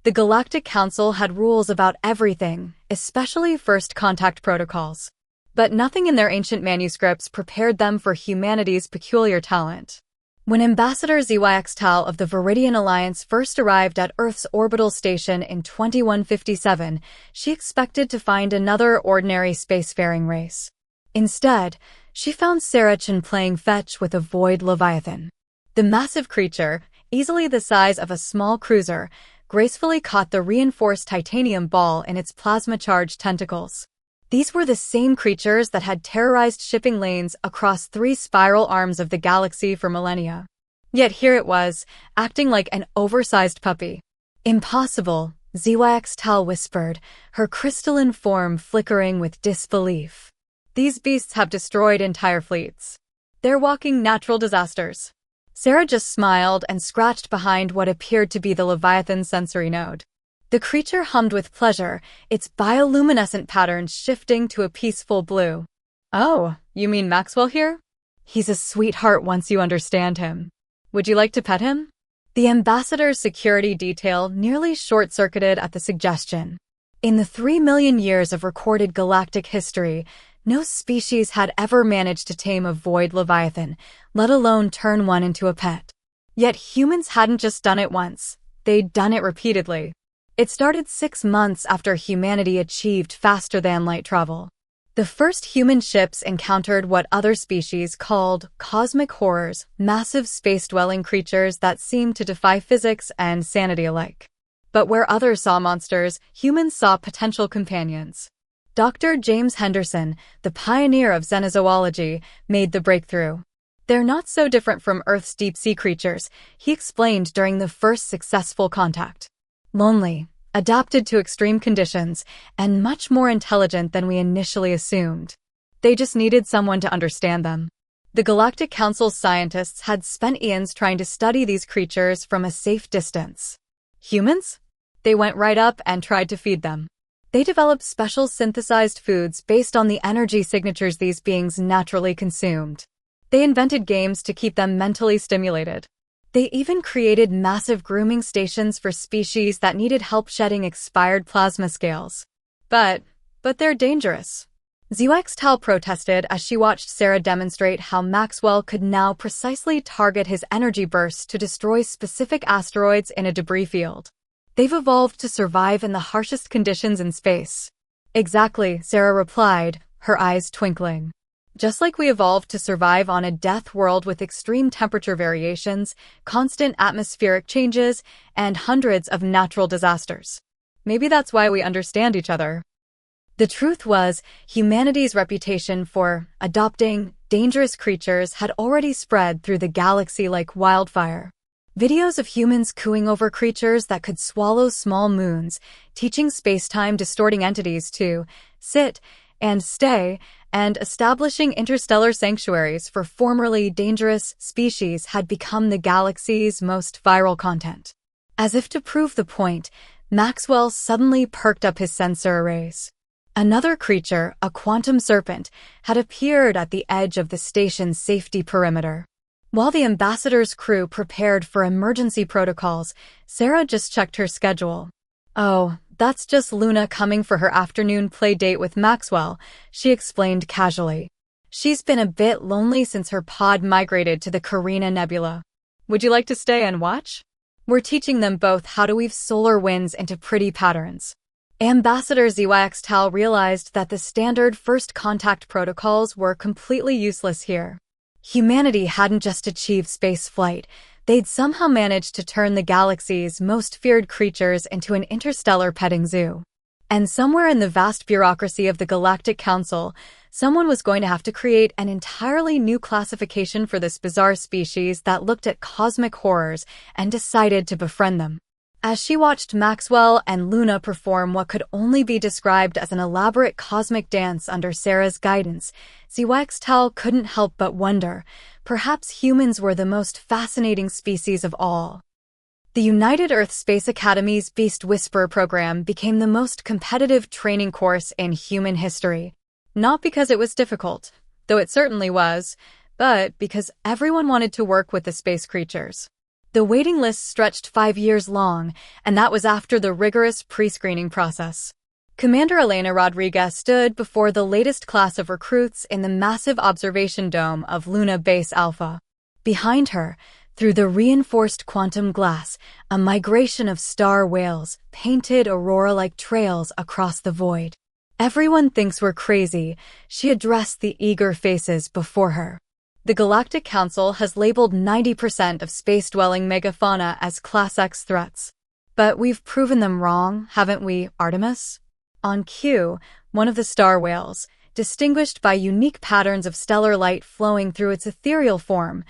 The Galactic Council had rules about everything, especially first contact protocols. But nothing in their ancient manuscripts prepared them for humanity's peculiar talent. When Ambassador Zyxtal of the Viridian Alliance first arrived at Earth's orbital station in 2157, she expected to find another ordinary spacefaring race. Instead, she found Sarachan playing fetch with a void leviathan. The massive creature, easily the size of a small cruiser, gracefully caught the reinforced titanium ball in its plasma-charged tentacles. These were the same creatures that had terrorized shipping lanes across 3 spiral arms of the galaxy for millennia. Yet here it was, acting like an oversized puppy. "Impossible," Zyxtal whispered, her crystalline form flickering with disbelief. "These beasts have destroyed entire fleets. They're walking natural disasters." Sarah just smiled and scratched behind what appeared to be the Leviathan's sensory node. The creature hummed with pleasure, its bioluminescent patterns shifting to a peaceful blue. "Oh, you mean Maxwell here? He's a sweetheart once you understand him. Would you like to pet him?" The ambassador's security detail nearly short-circuited at the suggestion. In the 3 million years of recorded galactic history, no species had ever managed to tame a void leviathan, let alone turn one into a pet. Yet humans hadn't just done it once, they'd done it repeatedly. It started 6 months after humanity achieved faster-than-light travel. The first human ships encountered what other species called cosmic horrors, massive space-dwelling creatures that seemed to defy physics and sanity alike. But where others saw monsters, humans saw potential companions. Dr. James Henderson, the pioneer of xenozoology, made the breakthrough. "They're not so different from Earth's deep-sea creatures," he explained during the first successful contact. "Lonely, adapted to extreme conditions, and much more intelligent than we initially assumed. They just needed someone to understand them." The Galactic Council's scientists had spent eons trying to study these creatures from a safe distance. Humans? They went right up and tried to feed them. They developed special synthesized foods based on the energy signatures these beings naturally consumed. They invented games to keep them mentally stimulated. They even created massive grooming stations for species that needed help shedding expired plasma scales. But they're dangerous. Zyxtal protested as she watched Sarah demonstrate how Maxwell could now precisely target his energy bursts to destroy specific asteroids in a debris field. "They've evolved to survive in the harshest conditions in space." "Exactly," Sarah replied, her eyes twinkling. "Just like we evolved to survive on a death world with extreme temperature variations, constant atmospheric changes, and hundreds of natural disasters. Maybe that's why we understand each other." The truth was, humanity's reputation for adopting dangerous creatures had already spread through the galaxy like wildfire. Videos of humans cooing over creatures that could swallow small moons, teaching space-time distorting entities to sit and stay, and establishing interstellar sanctuaries for formerly dangerous species had become the galaxy's most viral content. As if to prove the point, Maxwell suddenly perked up his sensor arrays. Another creature, a quantum serpent, had appeared at the edge of the station's safety perimeter. While the ambassador's crew prepared for emergency protocols, Sarah just checked her schedule. "Oh, that's just Luna coming for her afternoon play date with Maxwell," she explained casually. "She's been a bit lonely since her pod migrated to the Carina Nebula. Would you like to stay and watch? We're teaching them both how to weave solar winds into pretty patterns." Ambassador Zyxtal realized that the standard first contact protocols were completely useless here. Humanity hadn't just achieved space flight, they'd somehow managed to turn the galaxy's most feared creatures into an interstellar petting zoo. And somewhere in the vast bureaucracy of the Galactic Council, someone was going to have to create an entirely new classification for this bizarre species that looked at cosmic horrors and decided to befriend them. As she watched Maxwell and Luna perform what could only be described as an elaborate cosmic dance under Sarah's guidance, Zyxtal couldn't help but wonder, perhaps humans were the most fascinating species of all. The United Earth Space Academy's Beast Whisperer program became the most competitive training course in human history. Not because it was difficult, though it certainly was, but because everyone wanted to work with the space creatures. The waiting list stretched 5 years long, and that was after the rigorous pre-screening process. Commander Elena Rodriguez stood before the latest class of recruits in the massive observation dome of Luna Base Alpha. Behind her, through the reinforced quantum glass, a migration of star whales painted aurora-like trails across the void. "Everyone thinks we're crazy," she addressed the eager faces before her. "The Galactic Council has labeled 90% of space-dwelling megafauna as Class X threats. But we've proven them wrong, haven't we, Artemis?" On cue, one of the star whales, distinguished by unique patterns of stellar light flowing through its ethereal form,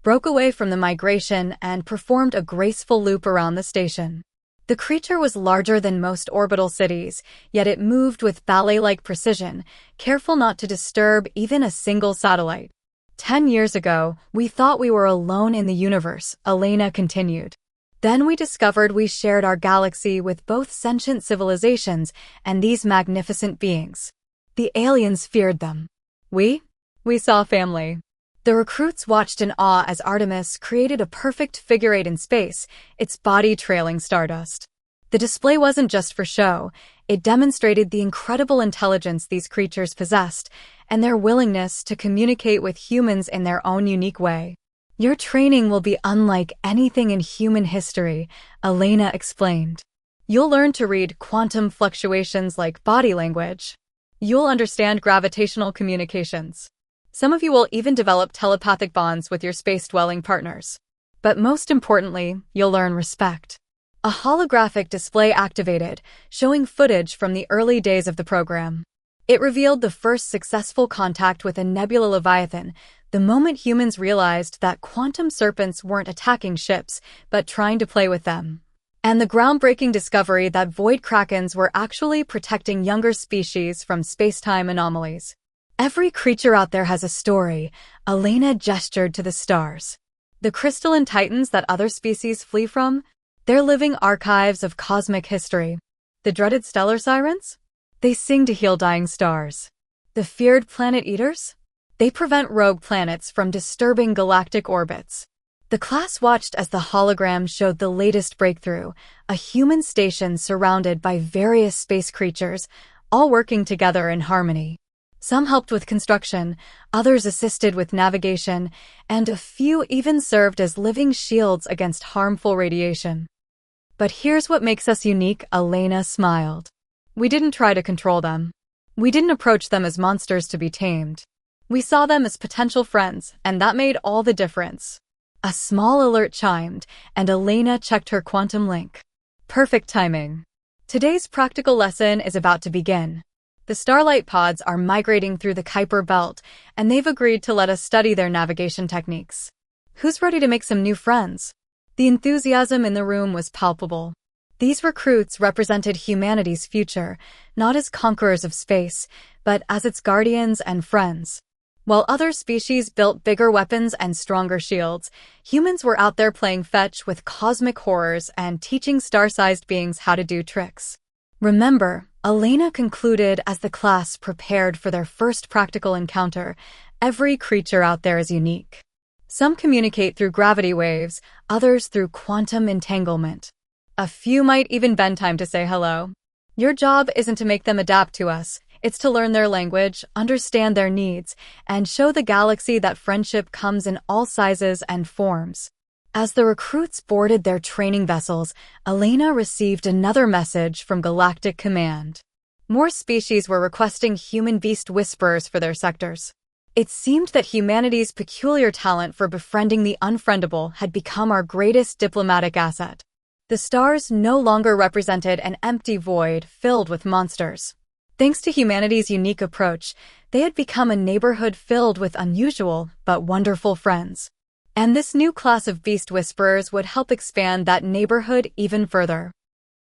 broke away from the migration and performed a graceful loop around the station. The creature was larger than most orbital cities, yet it moved with ballet-like precision, careful not to disturb even a single satellite. 10 years ago, we thought we were alone in the universe," Elena continued. "Then we discovered we shared our galaxy with both sentient civilizations and these magnificent beings. The aliens feared them. We saw family." The recruits watched in awe as Artemis created a perfect figure eight in space, its body trailing stardust. The display wasn't just for show, it demonstrated the incredible intelligence these creatures possessed and their willingness to communicate with humans in their own unique way. "Your training will be unlike anything in human history," Elena explained. "You'll learn to read quantum fluctuations like body language. You'll understand gravitational communications. Some of you will even develop telepathic bonds with your space-dwelling partners. But most importantly, you'll learn respect." A holographic display activated, showing footage from the early days of the program. It revealed the first successful contact with a nebula leviathan, the moment humans realized that quantum serpents weren't attacking ships, but trying to play with them. And the groundbreaking discovery that void krakens were actually protecting younger species from space-time anomalies. "Every creature out there has a story," Elena gestured to the stars. "The crystalline titans that other species flee from? They're living archives of cosmic history. The dreaded stellar sirens? They sing to heal dying stars. The feared planet eaters? They prevent rogue planets from disturbing galactic orbits." The class watched as the hologram showed the latest breakthrough, a human station surrounded by various space creatures, all working together in harmony. Some helped with construction, others assisted with navigation, and a few even served as living shields against harmful radiation. "But here's what makes us unique," Elena smiled. "We didn't try to control them. We didn't approach them as monsters to be tamed. We saw them as potential friends, and that made all the difference." A small alert chimed, and Elena checked her quantum link. Perfect timing. Today's practical lesson is about to begin. The Starlight pods are migrating through the Kuiper Belt, and they've agreed to let us study their navigation techniques. Who's ready to make some new friends? The enthusiasm in the room was palpable. These recruits represented humanity's future, not as conquerors of space, but as its guardians and friends. While other species built bigger weapons and stronger shields, humans were out there playing fetch with cosmic horrors and teaching star-sized beings how to do tricks. "Remember," Elena concluded as the class prepared for their first practical encounter, "every creature out there is unique. Some communicate through gravity waves, others through quantum entanglement. A few might even bend time to say hello. Your job isn't to make them adapt to us, it's to learn their language, understand their needs, and show the galaxy that friendship comes in all sizes and forms." As the recruits boarded their training vessels, Elena received another message from Galactic Command. More species were requesting human beast whisperers for their sectors. It seemed that humanity's peculiar talent for befriending the unfriendable had become our greatest diplomatic asset. The stars no longer represented an empty void filled with monsters. Thanks to humanity's unique approach, they had become a neighborhood filled with unusual but wonderful friends. And this new class of beast whisperers would help expand that neighborhood even further.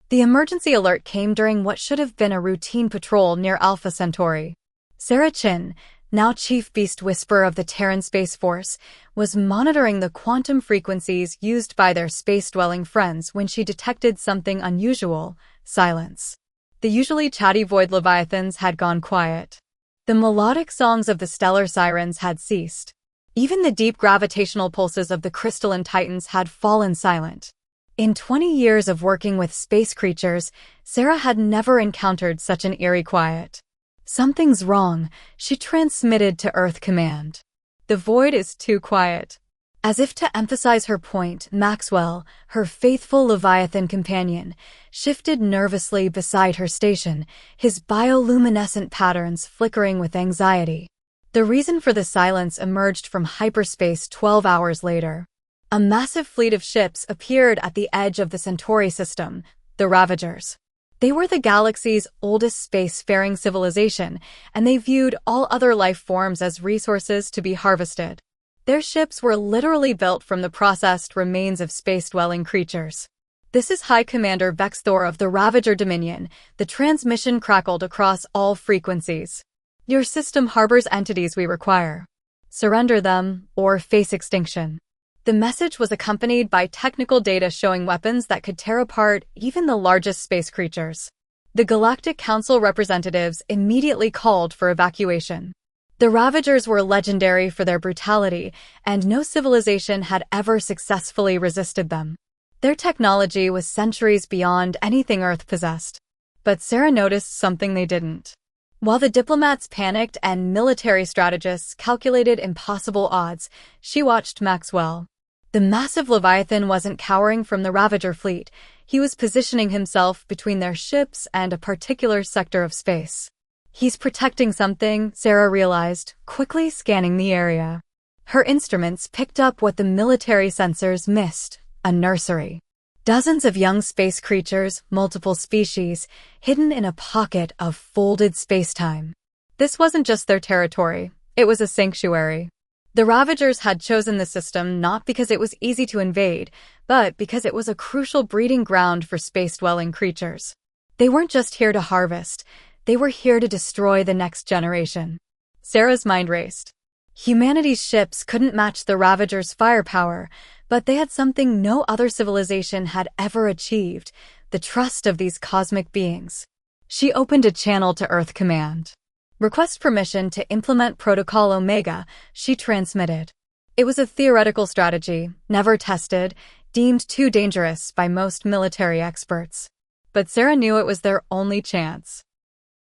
The emergency alert came during what should have been a routine patrol near Alpha Centauri. Sarah Chin, now Chief Beast Whisperer of the Terran Space Force, was monitoring the quantum frequencies used by their space-dwelling friends when she detected something unusual: silence. The usually chatty void leviathans had gone quiet. The melodic songs of the stellar sirens had ceased. Even the deep gravitational pulses of the crystalline titans had fallen silent. In 20 years of working with space creatures, Sarah had never encountered such an eerie quiet. "Something's wrong," she transmitted to Earth Command. "The void is too quiet." As if to emphasize her point, Maxwell, her faithful Leviathan companion, shifted nervously beside her station, his bioluminescent patterns flickering with anxiety. The reason for the silence emerged from hyperspace 12 hours later. A massive fleet of ships appeared at the edge of the Centauri system, the Ravagers. They were the galaxy's oldest spacefaring civilization, and they viewed all other life forms as resources to be harvested. Their ships were literally built from the processed remains of space-dwelling creatures. "This is High Commander Vexthor of the Ravager Dominion," the transmission crackled across all frequencies. "Your system harbors entities we require. Surrender them, or face extinction." The message was accompanied by technical data showing weapons that could tear apart even the largest space creatures. The Galactic Council representatives immediately called for evacuation. The Ravagers were legendary for their brutality, and no civilization had ever successfully resisted them. Their technology was centuries beyond anything Earth possessed. But Sarah noticed something they didn't. While the diplomats panicked and military strategists calculated impossible odds, she watched Maxwell. The massive Leviathan wasn't cowering from the Ravager fleet. He was positioning himself between their ships and a particular sector of space. "He's protecting something," Sarah realized, quickly scanning the area. Her instruments picked up what the military sensors missed: a nursery. Dozens of young space creatures, multiple species, hidden in a pocket of folded spacetime. This wasn't just their territory, it was a sanctuary. The Ravagers had chosen the system not because it was easy to invade, but because it was a crucial breeding ground for space-dwelling creatures. They weren't just here to harvest, they were here to destroy the next generation. Sarah's mind raced. Humanity's ships couldn't match the Ravagers' firepower, but they had something no other civilization had ever achieved: the trust of these cosmic beings. She opened a channel to Earth Command. "Request permission to implement Protocol Omega," she transmitted. It was a theoretical strategy, never tested, deemed too dangerous by most military experts. But Sarah knew it was their only chance.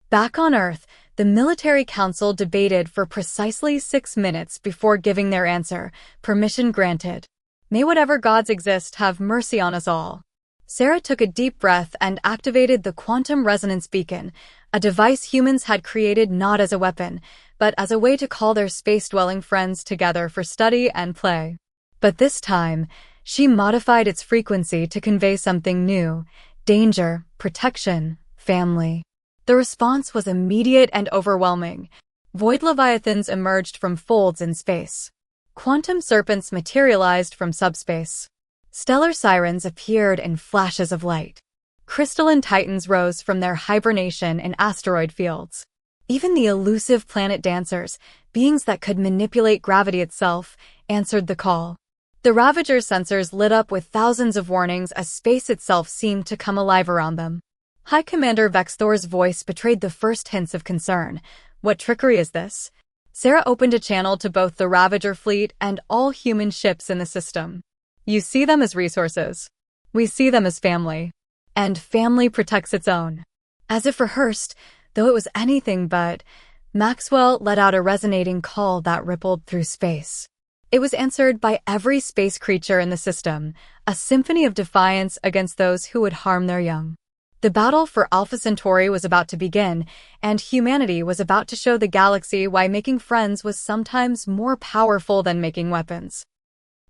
Back on Earth, the military council debated for precisely 6 minutes before giving their answer: permission granted. "May whatever gods exist have mercy on us all." Sarah took a deep breath and activated the quantum resonance beacon, a device humans had created not as a weapon, but as a way to call their space-dwelling friends together for study and play. But this time, she modified its frequency to convey something new: danger, protection, family. The response was immediate and overwhelming. Void leviathans emerged from folds in space. Quantum serpents materialized from subspace. Stellar sirens appeared in flashes of light. Crystalline titans rose from their hibernation in asteroid fields. Even the elusive planet dancers, beings that could manipulate gravity itself, answered the call. The Ravager's sensors lit up with thousands of warnings as space itself seemed to come alive around them. High Commander Vexthor's voice betrayed the first hints of concern. "What trickery is this?" Sarah opened a channel to both the Ravager fleet and all human ships in the system. "You see them as resources. We see them as family. And family protects its own." As if rehearsed, though it was anything but, Maxwell let out a resonating call that rippled through space. It was answered by every space creature in the system, a symphony of defiance against those who would harm their young. The battle for Alpha Centauri was about to begin, and humanity was about to show the galaxy why making friends was sometimes more powerful than making weapons.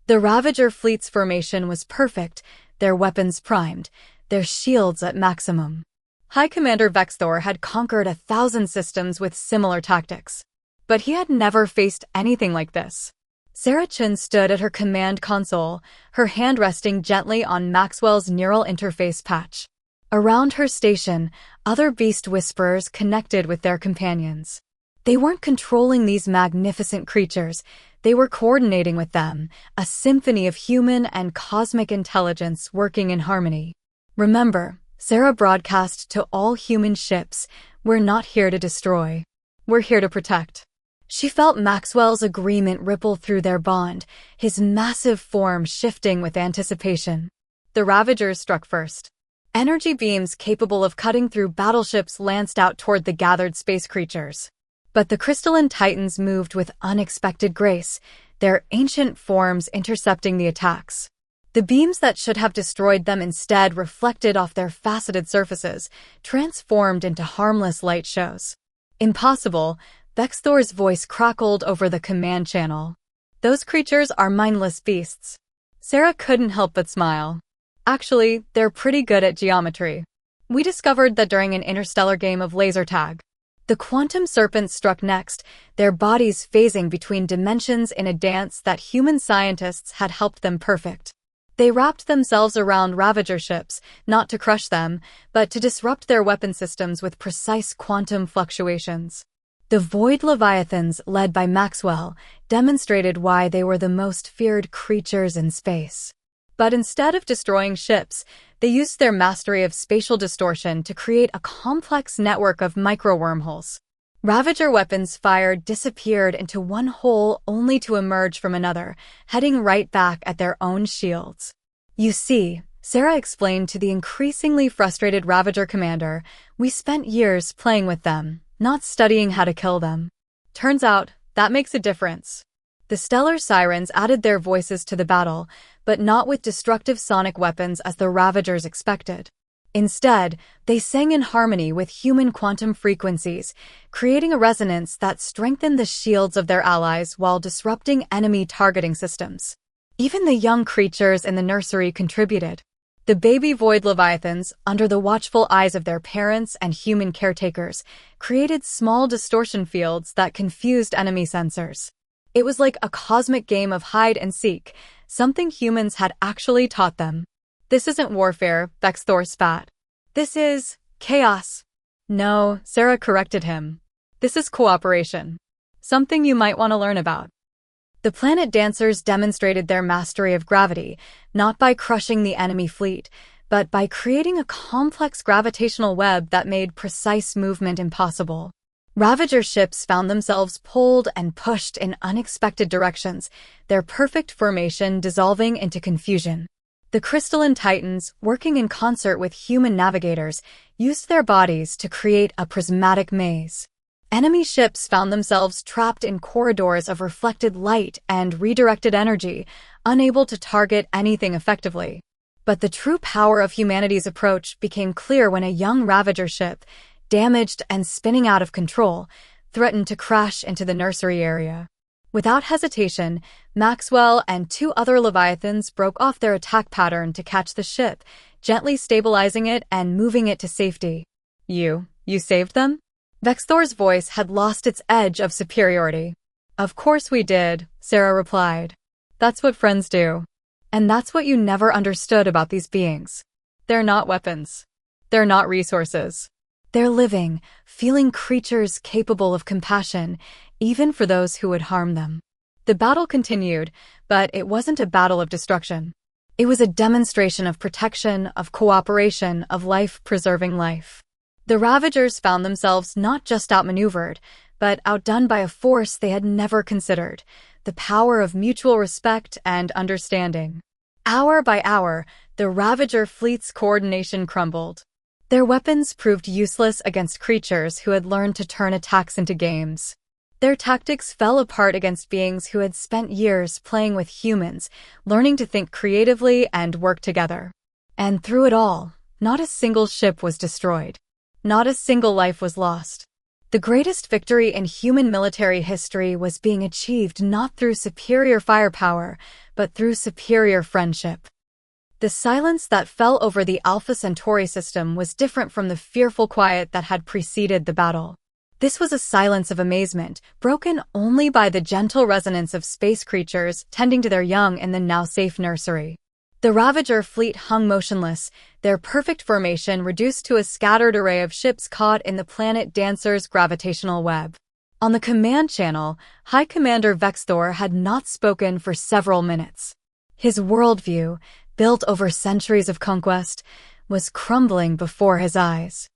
The Ravager fleet's formation was perfect, their weapons primed, their shields at maximum. High Commander Vexthor had conquered 1,000 systems with similar tactics. But he had never faced anything like this. Sarah Chun stood at her command console, her hand resting gently on Maxwell's neural interface patch. Around her station, other beast whisperers connected with their companions. They weren't controlling these magnificent creatures, they were coordinating with them, a symphony of human and cosmic intelligence working in harmony. "Remember," Sarah broadcast to all human ships, "we're not here to destroy. We're here to protect." She felt Maxwell's agreement ripple through their bond, his massive form shifting with anticipation. The Ravagers struck first. Energy beams capable of cutting through battleships lanced out toward the gathered space creatures. But the crystalline titans moved with unexpected grace, their ancient forms intercepting the attacks. The beams that should have destroyed them instead reflected off their faceted surfaces, transformed into harmless light shows. Impossible, Vexthor's voice crackled over the command channel. Those creatures are mindless beasts. Sarah couldn't help but smile. Actually, they're pretty good at geometry. We discovered that during an interstellar game of laser tag. The quantum serpents struck next, their bodies phasing between dimensions in a dance that human scientists had helped them perfect. They wrapped themselves around Ravager ships, not to crush them, but to disrupt their weapon systems with precise quantum fluctuations. The Void Leviathans, led by Maxwell, demonstrated why they were the most feared creatures in space. But instead of destroying ships, they used their mastery of spatial distortion to create a complex network of micro-wormholes. Ravager weapons fired disappeared into one hole only to emerge from another, heading right back at their own shields. You see, Sarah explained to the increasingly frustrated Ravager commander, we spent years playing with them, not studying how to kill them. Turns out, that makes a difference. The Stellar Sirens added their voices to the battle, but not with destructive sonic weapons as the Ravagers expected. Instead, they sang in harmony with human quantum frequencies, creating a resonance that strengthened the shields of their allies while disrupting enemy targeting systems. Even the young creatures in the nursery contributed. The baby Void Leviathans, under the watchful eyes of their parents and human caretakers, created small distortion fields that confused enemy sensors. It was like a cosmic game of hide and seek, something humans had actually taught them. This isn't warfare, Vexthor spat. This is chaos. No, Sarah corrected him. This is cooperation. Something you might want to learn about. The planet dancers demonstrated their mastery of gravity, not by crushing the enemy fleet, but by creating a complex gravitational web that made precise movement impossible. Ravager ships found themselves pulled and pushed in unexpected directions, their perfect formation dissolving into confusion. The crystalline titans, working in concert with human navigators, used their bodies to create a prismatic maze. Enemy ships found themselves trapped in corridors of reflected light and redirected energy, unable to target anything effectively. But the true power of humanity's approach became clear when a young Ravager ship, damaged and spinning out of control, threatened to crash into the nursery area. Without hesitation, Maxwell and two other Leviathans broke off their attack pattern to catch the ship, gently stabilizing it and moving it to safety. You saved them? Vexthor's voice had lost its edge of superiority. Of course we did, Sarah replied. That's what friends do. And that's what you never understood about these beings. They're not weapons. They're not resources. They're living, feeling creatures capable of compassion, even for those who would harm them. The battle continued, but it wasn't a battle of destruction. It was a demonstration of protection, of cooperation, of life-preserving life. The Ravagers found themselves not just outmaneuvered, but outdone by a force they had never considered, the power of mutual respect and understanding. Hour by hour, the Ravager fleet's coordination crumbled. Their weapons proved useless against creatures who had learned to turn attacks into games. Their tactics fell apart against beings who had spent years playing with humans, learning to think creatively and work together. And through it all, not a single ship was destroyed. Not a single life was lost. The greatest victory in human military history was being achieved not through superior firepower, but through superior friendship. The silence that fell over the Alpha Centauri system was different from the fearful quiet that had preceded the battle. This was a silence of amazement, broken only by the gentle resonance of space creatures tending to their young in the now-safe nursery. The Ravager fleet hung motionless, their perfect formation reduced to a scattered array of ships caught in the planet Dancer's gravitational web. On the command channel, High Commander Vexthor had not spoken for several minutes. His worldview, built over centuries of conquest, was crumbling before his eyes.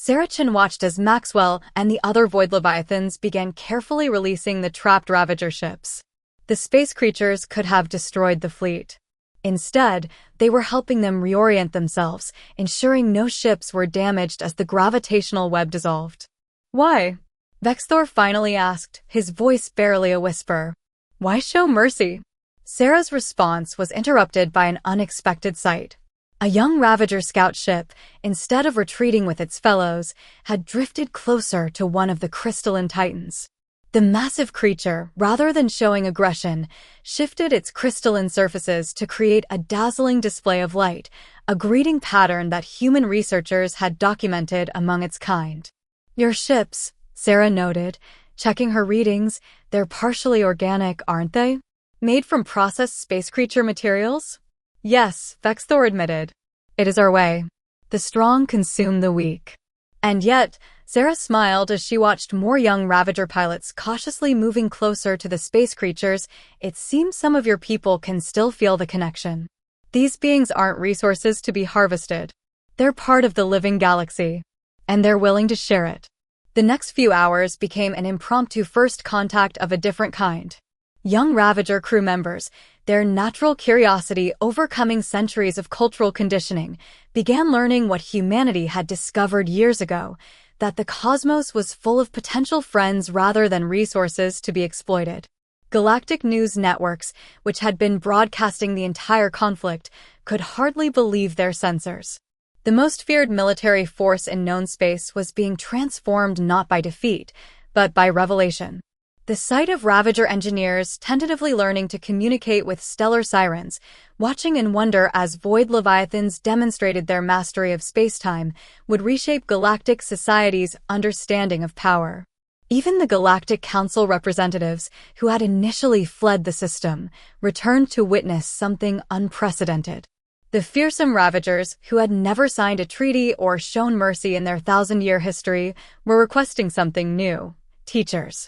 Sarah Chin watched as Maxwell and the other Void Leviathans began carefully releasing the trapped Ravager ships. The space creatures could have destroyed the fleet. Instead, they were helping them reorient themselves, ensuring no ships were damaged as the gravitational web dissolved. Why? Vexthor finally asked, his voice barely a whisper. Why show mercy? Sarah's response was interrupted by an unexpected sight. A young Ravager scout ship, instead of retreating with its fellows, had drifted closer to one of the crystalline titans. The massive creature, rather than showing aggression, shifted its crystalline surfaces to create a dazzling display of light, a greeting pattern that human researchers had documented among its kind. Your ships, Sarah noted, checking her readings, they're partially organic, aren't they? Made from processed space creature materials? Yes, Vexthor admitted. It is our way. The strong consume the weak. And yet, Sarah smiled as she watched more young Ravager pilots cautiously moving closer to the space creatures. It seems some of your people can still feel the connection. These beings aren't resources to be harvested. They're part of the living galaxy. And they're willing to share it. The next few hours became an impromptu first contact of a different kind. Young Ravager crew members, their natural curiosity overcoming centuries of cultural conditioning, began learning what humanity had discovered years ago, that the cosmos was full of potential friends rather than resources to be exploited. Galactic news networks, which had been broadcasting the entire conflict, could hardly believe their censors. The most feared military force in known space was being transformed not by defeat, but by revelation. The sight of Ravager engineers tentatively learning to communicate with stellar sirens, watching in wonder as Void Leviathans demonstrated their mastery of spacetime, would reshape galactic society's understanding of power. Even the Galactic Council representatives, who had initially fled the system, returned to witness something unprecedented. The fearsome Ravagers, who had never signed a treaty or shown mercy in their 1,000-year history, were requesting something new: teachers.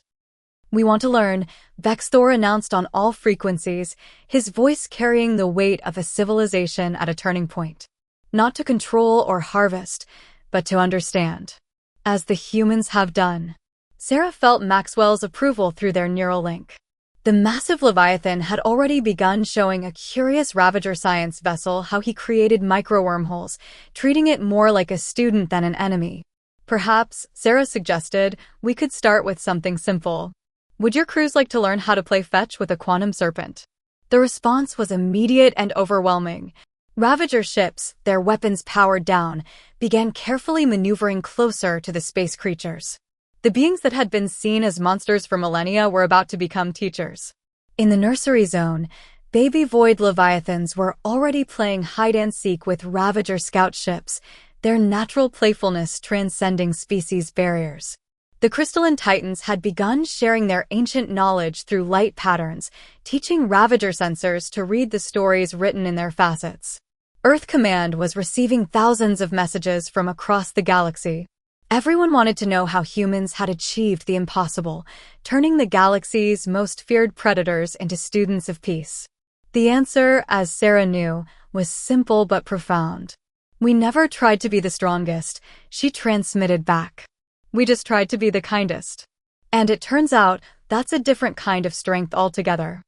We want to learn, Vexthor announced on all frequencies, his voice carrying the weight of a civilization at a turning point. Not to control or harvest, but to understand. As the humans have done. Sarah felt Maxwell's approval through their neural link. The massive Leviathan had already begun showing a curious Ravager science vessel how he created micro-wormholes, treating it more like a student than an enemy. Perhaps, Sarah suggested, we could start with something simple. Would your crews like to learn how to play fetch with a quantum serpent? The response was immediate and overwhelming. Ravager ships, their weapons powered down, began carefully maneuvering closer to the space creatures. The beings that had been seen as monsters for millennia were about to become teachers. In the nursery zone, baby Void Leviathans were already playing hide-and-seek with Ravager scout ships, their natural playfulness transcending species barriers. The crystalline titans had begun sharing their ancient knowledge through light patterns, teaching Ravager sensors to read the stories written in their facets. Earth Command was receiving thousands of messages from across the galaxy. Everyone wanted to know how humans had achieved the impossible, turning the galaxy's most feared predators into students of peace. The answer, as Sarah knew, was simple but profound. We never tried to be the strongest, she transmitted back. We just tried to be the kindest. And it turns out, that's a different kind of strength altogether.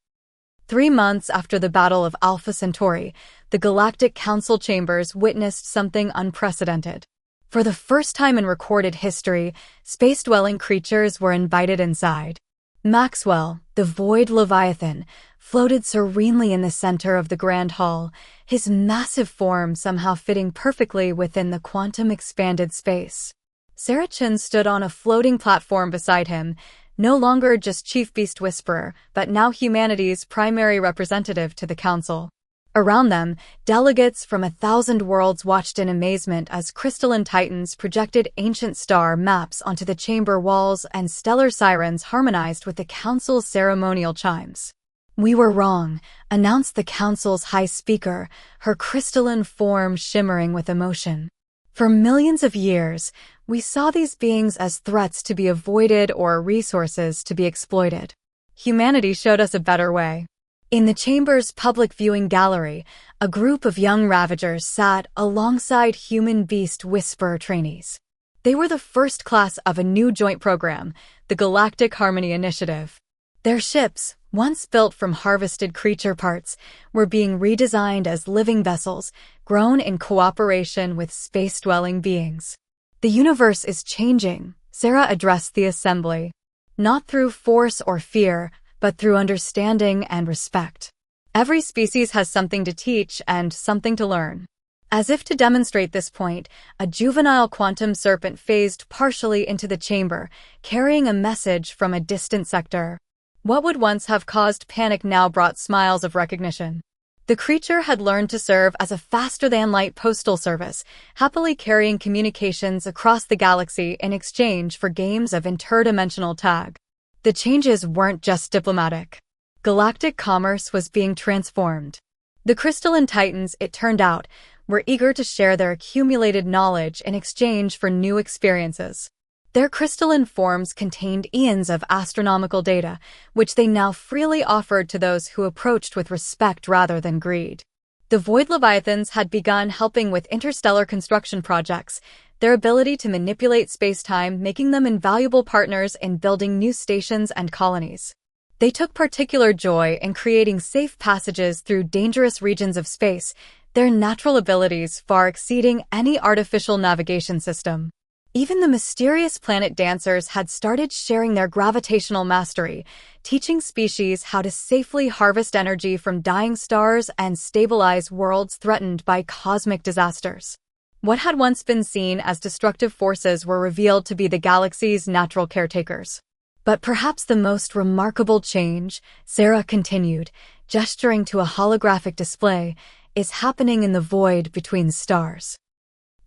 3 months after the Battle of Alpha Centauri, the Galactic Council chambers witnessed something unprecedented. For the first time in recorded history, space-dwelling creatures were invited inside. Maxwell, the Void Leviathan, floated serenely in the center of the Grand Hall, his massive form somehow fitting perfectly within the quantum-expanded space. Sarah Chin stood on a floating platform beside him, no longer just Chief Beast Whisperer, but now humanity's primary representative to the Council. Around them, delegates from 1,000 worlds watched in amazement as crystalline titans projected ancient star maps onto the chamber walls and stellar sirens harmonized with the Council's ceremonial chimes. We were wrong, announced the Council's high speaker, her crystalline form shimmering with emotion. For millions of years, we saw these beings as threats to be avoided or resources to be exploited. Humanity showed us a better way. In the chamber's public viewing gallery, a group of young Ravagers sat alongside human beast Whisperer trainees. They were the first class of a new joint program, the Galactic Harmony Initiative. Their ships, once built from harvested creature parts, were being redesigned as living vessels, grown in cooperation with space-dwelling beings. The universe is changing, Sarah addressed the assembly. Not through force or fear, but through understanding and respect. Every species has something to teach and something to learn. As if to demonstrate this point, a juvenile quantum serpent phased partially into the chamber, carrying a message from a distant sector. What would once have caused panic now brought smiles of recognition. The creature had learned to serve as a faster-than-light postal service, happily carrying communications across the galaxy in exchange for games of interdimensional tag. The changes weren't just diplomatic. Galactic commerce was being transformed. The crystalline titans, it turned out, were eager to share their accumulated knowledge in exchange for new experiences. Their crystalline forms contained eons of astronomical data, which they now freely offered to those who approached with respect rather than greed. The Void Leviathans had begun helping with interstellar construction projects, their ability to manipulate space-time making them invaluable partners in building new stations and colonies. They took particular joy in creating safe passages through dangerous regions of space, their natural abilities far exceeding any artificial navigation system. Even the mysterious planet dancers had started sharing their gravitational mastery, teaching species how to safely harvest energy from dying stars and stabilize worlds threatened by cosmic disasters. What had once been seen as destructive forces were revealed to be the galaxy's natural caretakers. But perhaps the most remarkable change, Sarah continued, gesturing to a holographic display, is happening in the void between stars.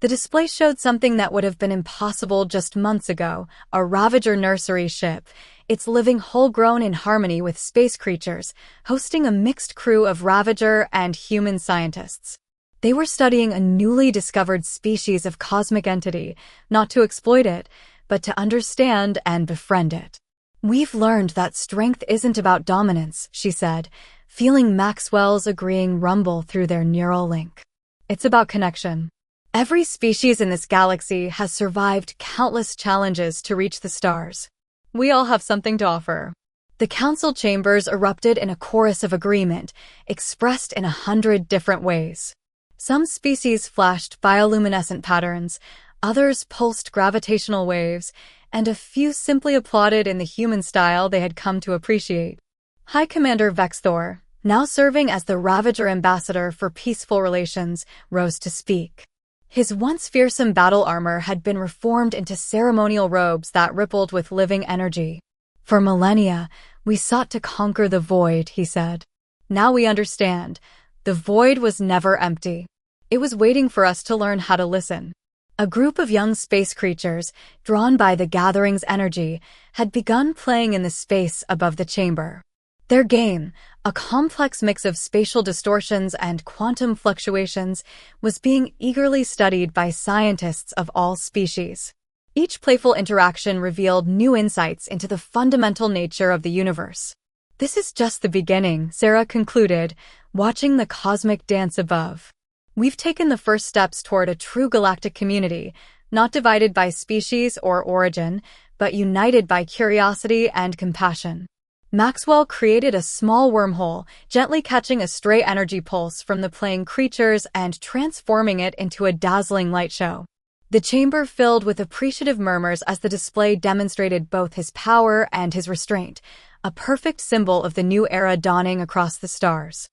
The display showed something that would have been impossible just months ago, a Ravager nursery ship, its living whole-grown in harmony with space creatures, hosting a mixed crew of Ravager and human scientists. They were studying a newly discovered species of cosmic entity, not to exploit it, but to understand and befriend it. "We've learned that strength isn't about dominance," she said, feeling Maxwell's agreeing rumble through their neural link. "It's about connection. Every species in this galaxy has survived countless challenges to reach the stars. We all have something to offer." The council chambers erupted in a chorus of agreement, expressed in 100 different ways. Some species flashed bioluminescent patterns, others pulsed gravitational waves, and a few simply applauded in the human style they had come to appreciate. High Commander Vexthor, now serving as the Ravager ambassador for peaceful relations, rose to speak. His once fearsome battle armor had been reformed into ceremonial robes that rippled with living energy. "For millennia, we sought to conquer the void," he said. "Now we understand. The void was never empty. It was waiting for us to learn how to listen." A group of young space creatures, drawn by the gathering's energy, had begun playing in the space above the chamber. Their game, a complex mix of spatial distortions and quantum fluctuations, was being eagerly studied by scientists of all species. Each playful interaction revealed new insights into the fundamental nature of the universe. "This is just the beginning," Sarah concluded, watching the cosmic dance above. "We've taken the first steps toward a true galactic community, not divided by species or origin, but united by curiosity and compassion." Maxwell created a small wormhole, gently catching a stray energy pulse from the playing creatures and transforming it into a dazzling light show. The chamber filled with appreciative murmurs as the display demonstrated both his power and his restraint, a perfect symbol of the new era dawning across the stars.